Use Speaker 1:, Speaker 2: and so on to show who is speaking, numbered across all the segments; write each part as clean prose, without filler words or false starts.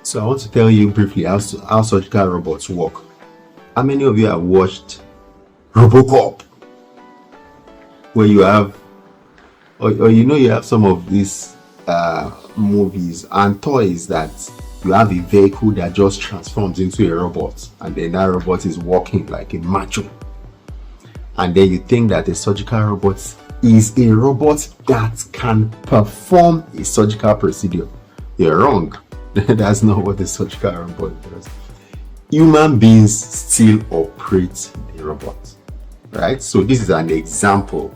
Speaker 1: So I want to tell you briefly how surgical robots work. How many of you have watched Robocop, where you have, or you have some of these movies and toys that you have a vehicle that just transforms into a robot, and then that robot is walking like a macho, and then you think that a surgical robot is a robot that can perform a surgical procedure. You're wrong. That's not what a surgical robot does. Human beings still operate the robot, right? So this is an example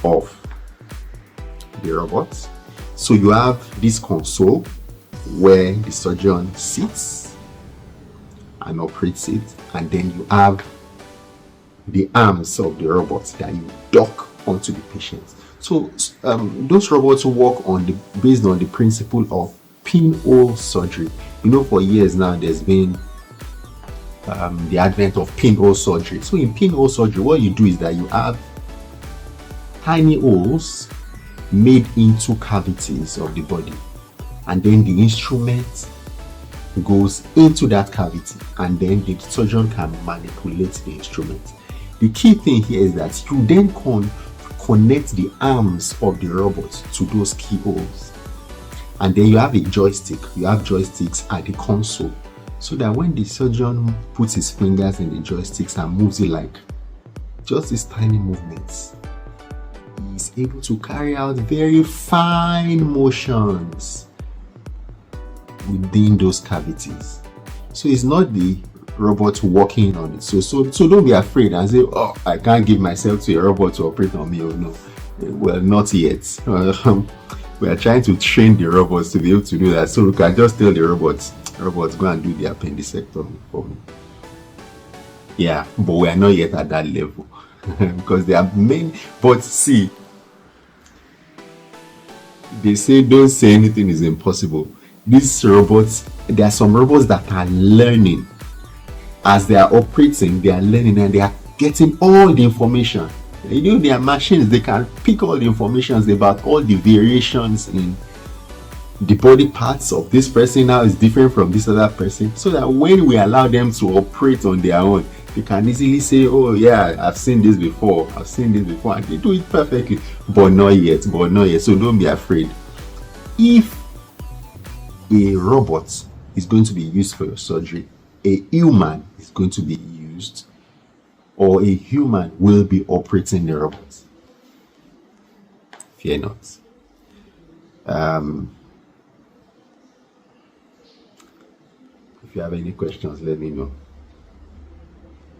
Speaker 1: of the robot. So you have this console where the surgeon sits and operates it, and then you have the arms of the robot that you dock onto the patient. So those robots work based on the principle of pinhole surgery. For years now there's been the advent of pinhole surgery. So in pinhole surgery, what you do is that you have tiny holes made into cavities of the body, and then the instrument goes into that cavity, and then the surgeon can manipulate the instrument. The key thing here is that you then connect the arms of the robot to those keyholes, and then you have a joystick. You have joysticks at the console, so that when the surgeon puts his fingers in the joysticks and moves it like just these tiny movements, he is able to carry out very fine motions within those cavities. So it's not the robot working on it. So don't be afraid and say, oh, I can't give myself to a robot to operate on me. Or no, well, not yet. We are trying to train the robots to be able to do that. So we can just tell the robots go and do the appendicectomy for me. Yeah, but we are not yet at that level because there are many. But see, they say don't say anything is impossible. These robots, there are some robots that are learning. As they are operating, they are learning and they are getting all the information. They are machines, they can pick all the information about all the variations in the body parts of this person now is different from this other person, so that when we allow them to operate on their own, they can easily say, oh yeah, I've seen this before, and they do it perfectly. But not yet. So don't be afraid. If a robot is going to be used for your surgery, a human is going to be used, or a human will be operating the robot. Fear not. If you have any questions, let me know.